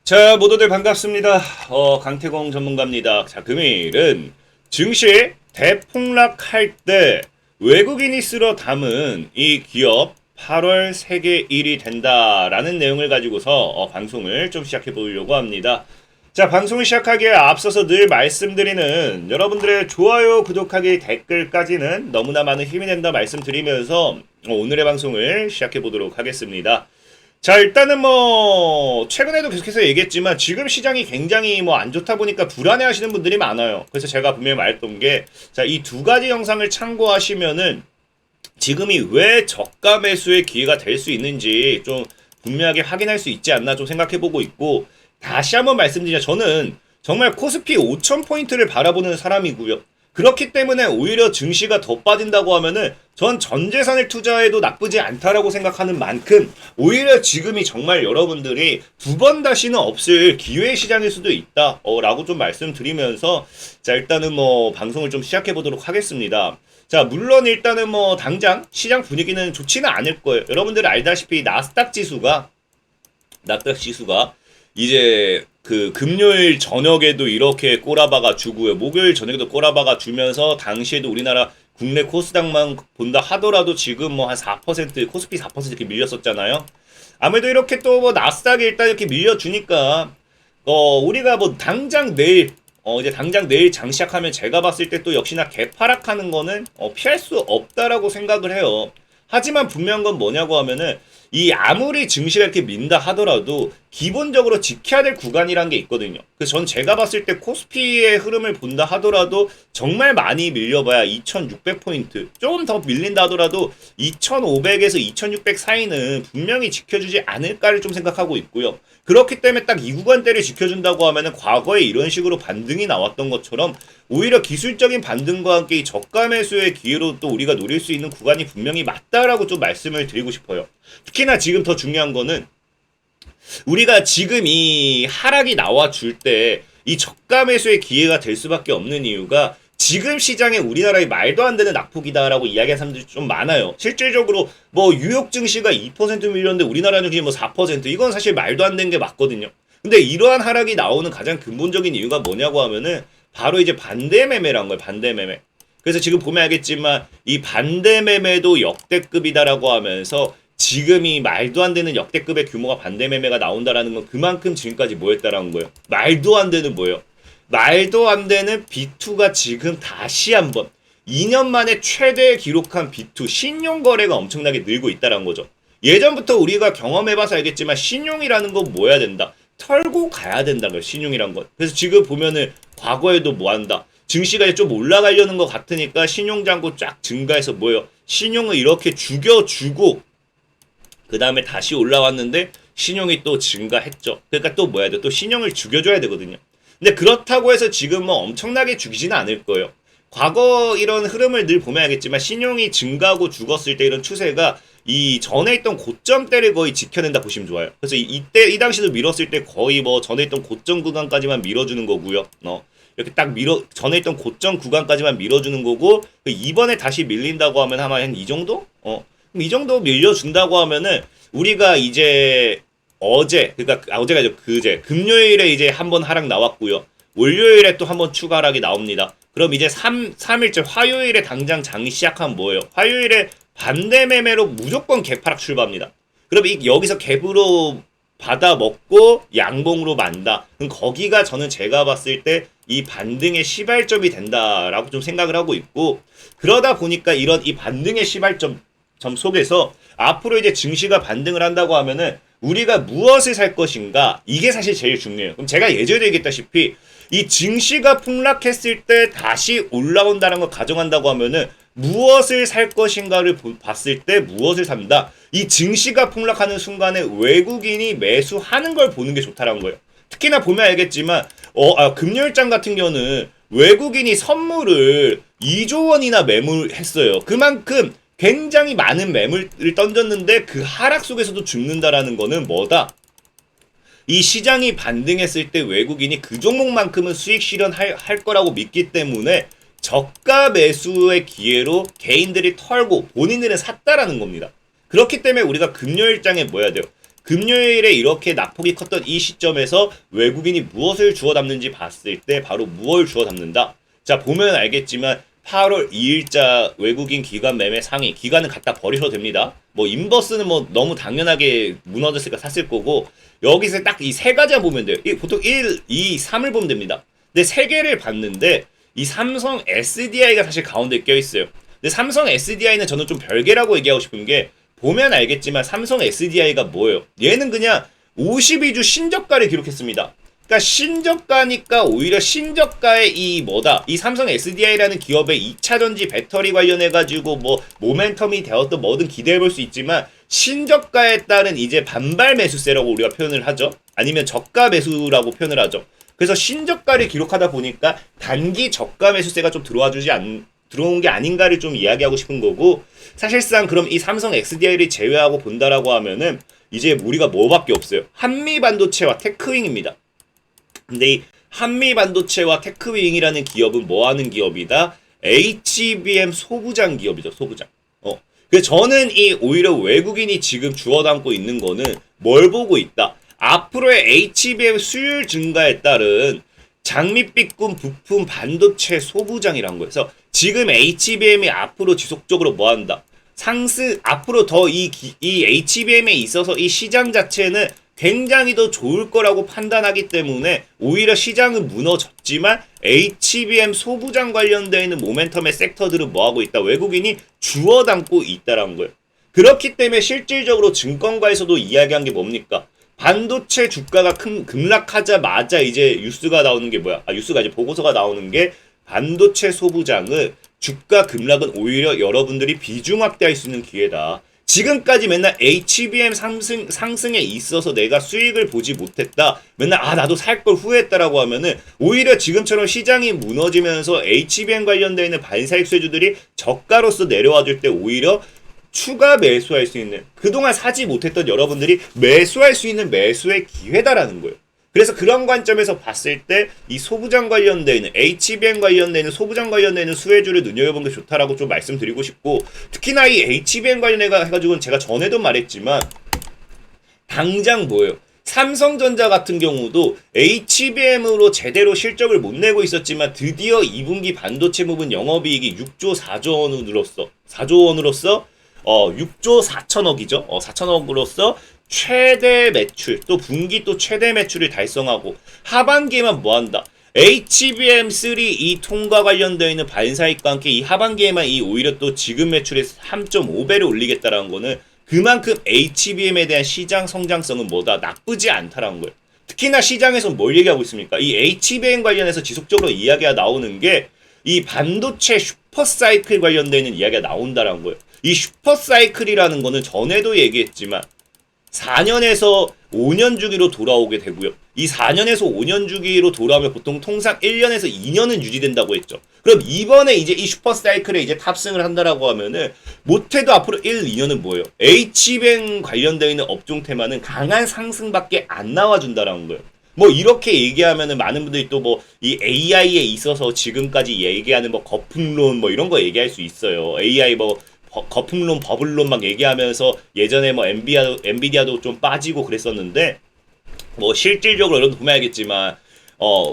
자, 모두들 반갑습니다. 강태공 전문가입니다. 자, 금요일은 증시 대폭락할 때 외국인이 쓸어 담은 이 기업 8월 세계 1위 된다라는 내용을 가지고서 방송을 좀 시작해 보려고 합니다. 자, 방송을 시작하기에 앞서서 늘 말씀드리는 여러분들의 좋아요, 구독하기, 댓글까지는 너무나 많은 힘이 된다 말씀드리면서 오늘의 방송을 시작해 보도록 하겠습니다. 자, 일단은 최근에도 계속해서 얘기했지만 지금 시장이 굉장히 안 좋다 보니까 불안해 하시는 분들이 많아요. 그래서 제가 분명히 말했던 게, 자, 이 두 가지 영상을 참고하시면은 지금이 왜 저가 매수의 기회가 될 수 있는지 좀 분명하게 확인할 수 있지 않나 좀 생각해 보고 있고, 다시 한번 말씀드리자, 저는 정말 코스피 5,000포인트를 바라보는 사람이고요. 그렇기 때문에 오히려 증시가 더 빠진다고 하면은 전 전재산을 투자해도 나쁘지 않다라고 생각하는 만큼 오히려 지금이 정말 여러분들이 두 번 다시는 없을 기회 시장일 수도 있다 라고 좀 말씀드리면서, 자, 일단은 방송을 좀 시작해 보도록 하겠습니다. 자, 물론 일단은 당장 시장 분위기는 좋지는 않을 거예요. 여러분들 알다시피 나스닥 지수가 이제 그 금요일 저녁에도 이렇게 꼬라박아 주고요. 목요일 저녁에도 꼬라박아 주면서 당시에도 우리나라 국내 코스닥만 본다 하더라도 지금 한 4%, 코스피 4% 이렇게 밀렸었잖아요. 아무래도 이렇게 또 나스닥이 일단 이렇게 밀려주니까 우리가 당장 내일 이제 당장 내일 장 시작하면 제가 봤을 때 또 역시나 개파락하는 거는 피할 수 없다라고 생각을 해요. 하지만 분명한 건 뭐냐고 하면은 이 아무리 증시가 이렇게 민다 하더라도 기본적으로 지켜야 될 구간이란 게 있거든요. 그래서 전 제가 봤을 때 코스피의 흐름을 본다 하더라도 정말 많이 밀려봐야 2600포인트, 조금 더 밀린다 하더라도 2500에서 2600 사이는 분명히 지켜주지 않을까를 좀 생각하고 있고요. 그렇기 때문에 딱 이 구간대를 지켜준다고 하면은 과거에 이런 식으로 반등이 나왔던 것처럼 오히려 기술적인 반등과 함께 이 저가 매수의 기회로 또 우리가 노릴 수 있는 구간이 분명히 맞다라고 좀 말씀을 드리고 싶어요. 특히나 지금 더 중요한 거는 우리가 지금 이 하락이 나와줄 때 이 저가 매수의 기회가 될 수밖에 없는 이유가 지금 시장에 우리나라의 말도 안 되는 낙폭이다라고 이야기하는 사람들이 좀 많아요. 실질적으로 뉴욕 증시가 2% 밀렸는데 우리나라 증시 4%, 이건 사실 말도 안 되는 게 맞거든요. 근데 이러한 하락이 나오는 가장 근본적인 이유가 뭐냐고 하면은 바로 이제 반대 매매란 거예요. 반대 매매. 그래서 지금 보면 알겠지만 이 반대 매매도 역대급이다라고 하면서 지금이 말도 안 되는 역대급의 규모가 반대 매매가 나온다라는 건 그만큼 지금까지 뭐 했다라는 거예요. 말도 안 되는 뭐예요? 말도 안 되는 B2가 지금 다시 한번 2년 만에 최대 기록한 B2 신용 거래가 엄청나게 늘고 있다라는 거죠. 예전부터 우리가 경험해봐서 알겠지만 신용이라는 건 뭐 해야 된다? 털고 가야 된다는 거예요. 신용이란 건. 그래서 지금 보면은 과거에도 뭐 한다? 증시가 이제 좀 올라가려는 것 같으니까 신용잔고 쫙 증가해서 뭐예요? 신용을 이렇게 죽여주고 그 다음에 다시 올라왔는데 신용이 또 증가했죠. 그러니까 또 뭐 해야 돼? 또 신용을 죽여줘야 되거든요. 근데 그렇다고 해서 지금 엄청나게 죽이지는 않을 거예요. 과거 이런 흐름을 늘 보면 알겠지만 신용이 증가하고 죽었을 때 이런 추세가 이 전에 있던 고점대를 거의 지켜낸다 보시면 좋아요. 그래서 이때 이 당시도 밀었을 때 거의 전에 있던 고점 구간까지만 밀어주는 거고요. 이렇게 딱 전에 있던 고점 구간까지만 밀어주는 거고, 이번에 다시 밀린다고 하면 아마 한 이 정도? 이 정도 밀려준다고 하면은 우리가 이제 그러니까 어제가 아니죠, 그제 금요일에 이제 한번 하락 나왔고요. 월요일에 또 한번 추가 하락이 나옵니다. 그럼 이제 3일째 화요일에 당장 장이 시작하면 뭐예요? 화요일에 반대 매매로 무조건 개파락 출발합니다. 그럼 여기서 갭으로 받아 먹고 양봉으로 만다. 그럼 거기가 저는 제가 봤을 때 이 반등의 시발점이 된다라고 좀 생각을 하고 있고, 그러다 보니까 이런 이 반등의 시발점 속에서 앞으로 이제 증시가 반등을 한다고 하면은 우리가 무엇을 살 것인가, 이게 사실 제일 중요해요. 그럼 제가 예전에 얘기했다시피 이 증시가 폭락했을 때 다시 올라온다는 걸 가정한다고 하면은 무엇을 살 것인가를 봤을 때 무엇을 산다. 이 증시가 폭락하는 순간에 외국인이 매수하는 걸 보는 게 좋다라는 거예요. 특히나 보면 알겠지만 금요일장 같은 경우는 외국인이 선물을 2조 원이나 매물했어요. 그만큼 굉장히 많은 매물을 던졌는데 그 하락 속에서도 죽는다라는 거는 뭐다? 이 시장이 반등했을 때 외국인이 그 종목만큼은 수익 실현할 거라고 믿기 때문에 저가 매수의 기회로 개인들이 털고 본인들은 샀다라는 겁니다. 그렇기 때문에 우리가 금요일장에 뭐 해야 돼요? 금요일에 이렇게 낙폭이 컸던 이 시점에서 외국인이 무엇을 주워 담는지 봤을 때 바로 무엇을 주워 담는다. 자, 보면 알겠지만 8월 2일자 외국인 기관 매매 상위, 기관은 갖다 버리셔도 됩니다. 뭐 인버스는 뭐 너무 당연하게 무너졌으니까 샀을 거고, 여기서 딱 이 세 가지만 보면 돼요. 보통 1, 2, 3을 보면 됩니다. 근데 세 개를 봤는데 이 삼성 SDI가 사실 가운데 껴있어요. 근데 삼성 SDI는 저는 좀 별개라고 얘기하고 싶은 게, 보면 알겠지만 삼성 SDI가 뭐예요? 얘는 그냥 52주 신저가를 기록했습니다. 그러니까 신저가니까 오히려 신저가의 이 삼성 SDI라는 기업의 2차전지 배터리 관련해가지고 뭐 모멘텀이 되었든 뭐든 기대해볼 수 있지만, 신저가에 따른 이제 반발 매수세라고 우리가 표현을 하죠. 아니면 저가 매수라고 표현을 하죠. 그래서 신저가를 기록하다 보니까 단기 저가 매수세가 좀 들어온 게 아닌가를 좀 이야기하고 싶은 거고, 사실상 그럼 이 삼성 XDI를 제외하고 본다라고 하면은 이제 우리가 뭐밖에 없어요. 한미반도체와 테크윙입니다. 근데 이 한미반도체와 테크윙이라는 기업은 뭐 하는 기업이다? HBM 소부장 기업이죠, 소부장. 그래서 저는 이 오히려 외국인이 지금 주워 담고 있는 거는 뭘 보고 있다? 앞으로의 HBM 수율 증가에 따른 장밋빛군 부품 반도체 소부장이란 거예요. 그래서 지금 HBM이 앞으로 지속적으로 뭐 한다? 앞으로 더 이 HBM에 있어서 이 시장 자체는 굉장히 더 좋을 거라고 판단하기 때문에 오히려 시장은 무너졌지만 HBM 소부장 관련되어 있는 모멘텀의 섹터들은 뭐하고 있다? 외국인이 주워 담고 있다라는 거예요. 그렇기 때문에 실질적으로 증권가에서도 이야기한 게 뭡니까? 반도체 주가가 급락하자마자 이제 뉴스가 나오는 게 뭐야? 뉴스가 이제 보고서가 나오는 게, 반도체 소부장은 주가 급락은 오히려 여러분들이 비중 확대할 수 있는 기회다. 지금까지 맨날 HBM 상승에 있어서 내가 수익을 보지 못했다. 맨날 나도 살 걸 후회했다라고 하면은 오히려 지금처럼 시장이 무너지면서 HBM 관련되어 있는 반사익 수혜주들이 저가로서 내려와 줄 때 오히려 추가 매수할 수 있는, 그동안 사지 못했던 여러분들이 매수할 수 있는 매수의 기회다라는 거예요. 그래서 그런 관점에서 봤을 때 이 소부장 관련되어 있는 HBM 관련되어 있는 소부장 관련되어 있는 수혜주를 눈여겨보는 게 좋다라고 좀 말씀드리고 싶고, 특히나 이 HBM 관련해가지고는 제가 전에도 말했지만 당장 뭐예요? 삼성전자 같은 경우도 HBM으로 제대로 실적을 못 내고 있었지만 드디어 2분기 반도체 부분 영업이익이 6조 4조 원으로 늘었어. 4조 원으로서 6조 4천억이죠. 4천억으로서 최대 매출, 또 분기 또 최대 매출을 달성하고, 하반기에만 뭐한다? HBM3 이 통과 관련되어 있는 반사익과 함께 이 하반기에만 이 오히려 또 지금 매출의 3.5배를 올리겠다라는 거는 그만큼 HBM에 대한 시장 성장성은 뭐다? 나쁘지 않다라는 거예요. 특히나 시장에서 뭘 얘기하고 있습니까? 이 HBM 관련해서 지속적으로 이야기가 나오는 게 이 반도체 슈퍼사이클 관련되어 있는 이야기가 나온다라는 거예요. 이 슈퍼사이클이라는 거는 전에도 얘기했지만 4년에서 5년 주기로 돌아오게 되고요. 이 4년에서 5년 주기로 돌아오면 보통 통상 1년에서 2년은 유지된다고 했죠. 그럼 이번에 이제 이 슈퍼사이클에 이제 탑승을 한다라고 하면은 못해도 앞으로 1, 2년은 뭐예요? HBM 관련되어 있는 업종 테마는 강한 상승밖에 안 나와준다라는 거예요. 뭐 이렇게 얘기하면은 많은 분들이 또 뭐 이 AI에 있어서 지금까지 얘기하는 뭐 거품론 뭐 이런 거 얘기할 수 있어요. AI 뭐 거품론, 버블론 막 얘기하면서 예전에 뭐 엔비디아도 좀 빠지고 그랬었는데, 뭐 실질적으로 여러분 보면 알겠지만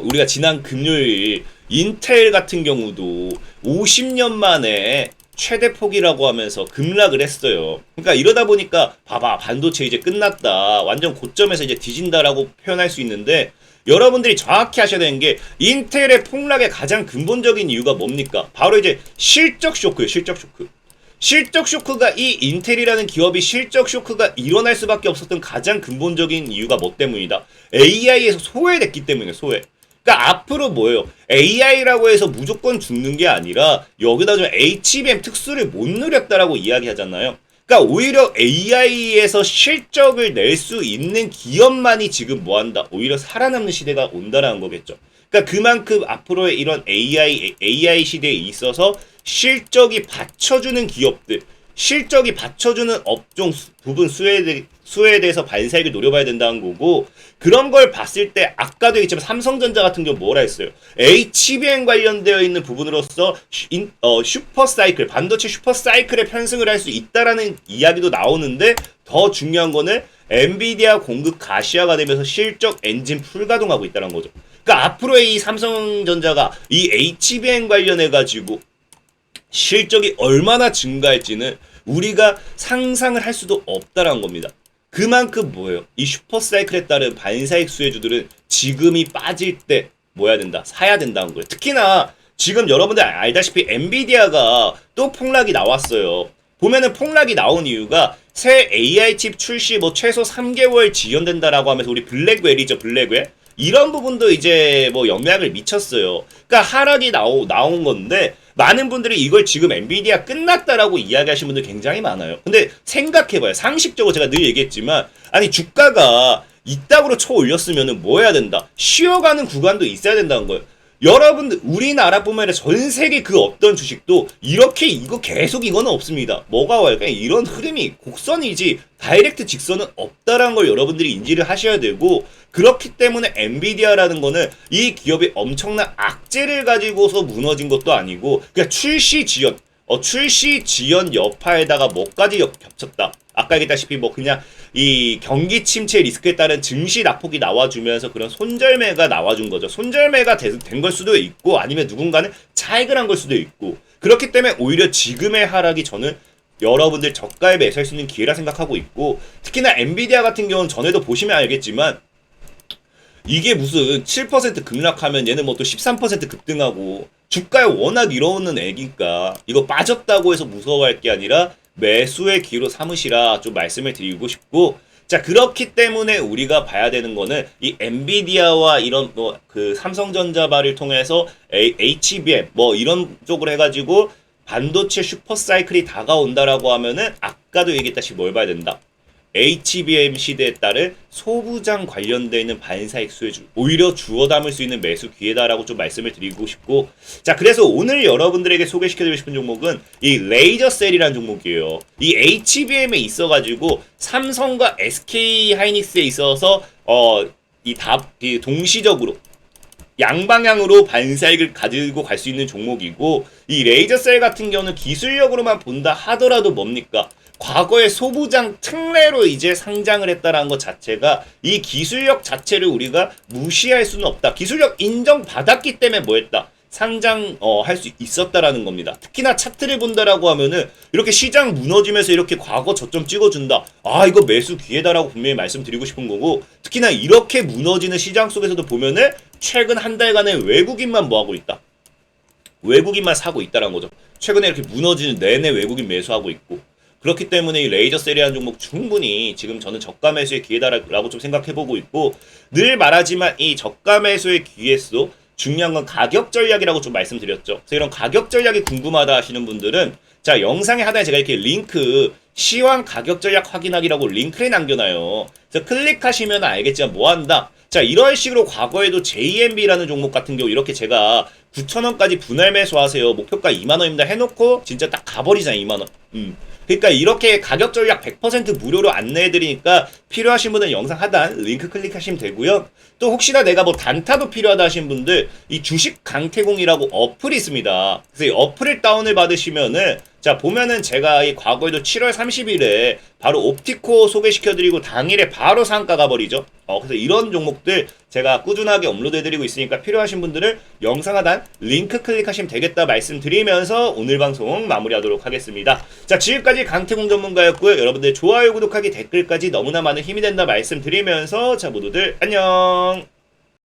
우리가 지난 금요일 인텔 같은 경우도 50년 만에 최대 폭이라고 하면서 급락을 했어요. 그러니까 이러다 보니까 봐봐, 반도체 이제 끝났다, 완전 고점에서 이제 뒤진다라고 표현할 수 있는데, 여러분들이 정확히 하셔야 되는 게 인텔의 폭락의 가장 근본적인 이유가 뭡니까? 바로 이제 실적 쇼크예요. 실적 쇼크. 실적 쇼크가, 이 인텔이라는 기업이 실적 쇼크가 일어날 수밖에 없었던 가장 근본적인 이유가 뭐 때문이다? AI에서 소외됐기 때문이에요. 소외. 그러니까 앞으로 뭐예요? AI라고 해서 무조건 죽는 게 아니라 여기다 좀 HBM 특수를 못 누렸다라고 이야기하잖아요. 그러니까 오히려 AI에서 실적을 낼 수 있는 기업만이 지금 뭐한다? 오히려 살아남는 시대가 온다라는 거겠죠. 그러니까 그만큼 앞으로의 이런 AI 시대에 있어서 실적이 받쳐주는 기업들, 실적이 받쳐주는 업종 부분 수혜에 대해서 반사익을 노려봐야 된다는 거고, 그런 걸 봤을 때 아까도 얘기했지만 삼성전자 같은 경우 뭐라 했어요? HBM 관련되어 있는 부분으로서 슈퍼사이클, 반도체 슈퍼사이클에 편승을 할 수 있다라는 이야기도 나오는데, 더 중요한 거는 엔비디아 공급 가시화가 되면서 실적 엔진 풀가동하고 있다는 거죠. 그러니까 앞으로의 이 삼성전자가 이 HBM 관련해 가지고 실적이 얼마나 증가할지는 우리가 상상을 할 수도 없다라는 겁니다. 그만큼 뭐예요? 이 슈퍼사이클에 따른 반사익 수혜주들은 지금이 빠질 때 뭐 해야 된다? 사야 된다는 거예요. 특히나 지금 여러분들 알다시피 엔비디아가 또 폭락이 나왔어요. 보면은 폭락이 나온 이유가 새 AI 칩 출시 뭐 최소 3개월 지연된다라고 하면서 우리 블랙웰이죠, 블랙웰. 이런 부분도 이제 뭐 영향을 미쳤어요. 그러니까 하락이 나온 건데 많은 분들이 이걸 지금 엔비디아 끝났다라고 이야기하시는 분들 굉장히 많아요. 근데 생각해봐요. 상식적으로 제가 늘 얘기했지만 아니 주가가 이따구로 쳐 올렸으면은 뭐 해야 된다? 쉬어가는 구간도 있어야 된다는 거예요. 여러분들 우리나라뿐만 아니라 전 세계 그 어떤 주식도 이렇게 이거 계속 이거는 없습니다. 뭐가 와요? 그냥 이런 흐름이 곡선이지 다이렉트 직선은 없다라는 걸 여러분들이 인지를 하셔야 되고 그렇기 때문에 엔비디아라는 거는 이 기업이 엄청난 악재를 가지고서 무너진 것도 아니고 그냥 출시 지연 여파에다가 뭐까지 겹쳤다. 아까 얘기했다시피 뭐 그냥 이 경기 침체 리스크에 따른 증시 낙폭이 나와주면서 그런 손절매가 나와준 거죠. 손절매가 된 걸 수도 있고 아니면 누군가는 차익을 한 걸 수도 있고 그렇기 때문에 오히려 지금의 하락이 저는 여러분들 저가에 매수할 수 있는 기회라 생각하고 있고 특히나 엔비디아 같은 경우는 전에도 보시면 알겠지만 이게 무슨 7% 급락하면 얘는 뭐 또 13% 급등하고 주가에 워낙 이러는 애기니까 이거 빠졌다고 해서 무서워할 게 아니라 매수의 기회로 삼으시라 좀 말씀을 드리고 싶고 자 그렇기 때문에 우리가 봐야 되는 거는 이 엔비디아와 이런 뭐 그 삼성전자발을 통해서 HBM 뭐 이런 쪽으로 해가지고 반도체 슈퍼사이클이 다가온다라고 하면은 아까도 얘기했다시피 뭘 봐야 된다. HBM 시대에 따른 소부장 관련되어 있는 반사익 수혜주 오히려 주워 담을 수 있는 매수 기회다라고 좀 말씀을 드리고 싶고 자 그래서 오늘 여러분들에게 소개시켜드리고 싶은 종목은 이 레이저셀이라는 종목이에요. 이 HBM에 있어가지고 삼성과 SK 하이닉스에 있어서 이 동시적으로 양방향으로 반사익을 가지고 갈 수 있는 종목이고 이 레이저셀 같은 경우는 기술력으로만 본다 하더라도 뭡니까? 과거의 소부장 특례로 이제 상장을 했다라는 것 자체가 이 기술력 자체를 우리가 무시할 수는 없다. 기술력 인정받았기 때문에 뭐 했다? 상장 할 수 있었다라는 겁니다. 특히나 차트를 본다라고 하면은 이렇게 시장 무너지면서 이렇게 과거 저점 찍어준다. 아 이거 매수 기회다라고 분명히 말씀드리고 싶은 거고 특히나 이렇게 무너지는 시장 속에서도 보면은 최근 한 달간의 외국인만 뭐 하고 있다. 외국인만 사고 있다라는 거죠. 최근에 이렇게 무너지는 내내 외국인 매수하고 있고 그렇기 때문에 이 레이저셀이라는 종목 충분히 지금 저는 저가 매수의 기회다라고 좀 생각해보고 있고 늘 말하지만 이 저가 매수의 기회에서도 중요한 건 가격 전략이라고 좀 말씀드렸죠. 그래서 이런 가격 전략이 궁금하다 하시는 분들은 자 영상의 하단에 제가 이렇게 링크 시황 가격 전략 확인하기라고 링크를 남겨놔요. 그래서 클릭하시면 알겠지만 뭐 한다. 자 이런 식으로 과거에도 JMB라는 종목 같은 경우 이렇게 제가 9,000원까지 분할 매수하세요. 목표가 2만원입니다 해놓고 진짜 딱 가버리잖아요 2만원. 그러니까 이렇게 가격 전략 100% 무료로 안내해드리니까 필요하신 분은 영상 하단 링크 클릭하시면 되고요. 또 혹시나 내가 뭐 단타도 필요하다 하신 분들 이 주식 강태공이라고 어플이 있습니다. 그래서 이 어플을 다운을 받으시면은 자 보면은 제가 이 과거에도 7월 30일에 바로 옵티코 소개시켜드리고 당일에 바로 상가 가버리죠. 그래서 이런 종목들 제가 꾸준하게 업로드해드리고 있으니까 필요하신 분들은 영상 하단 링크 클릭하시면 되겠다 말씀드리면서 오늘 방송 마무리하도록 하겠습니다. 자 지금까지 강태공 전문가였고요. 여러분들 좋아요 구독하기 댓글까지 너무나 많은 힘이 된다 말씀드리면서 자 모두들 안녕.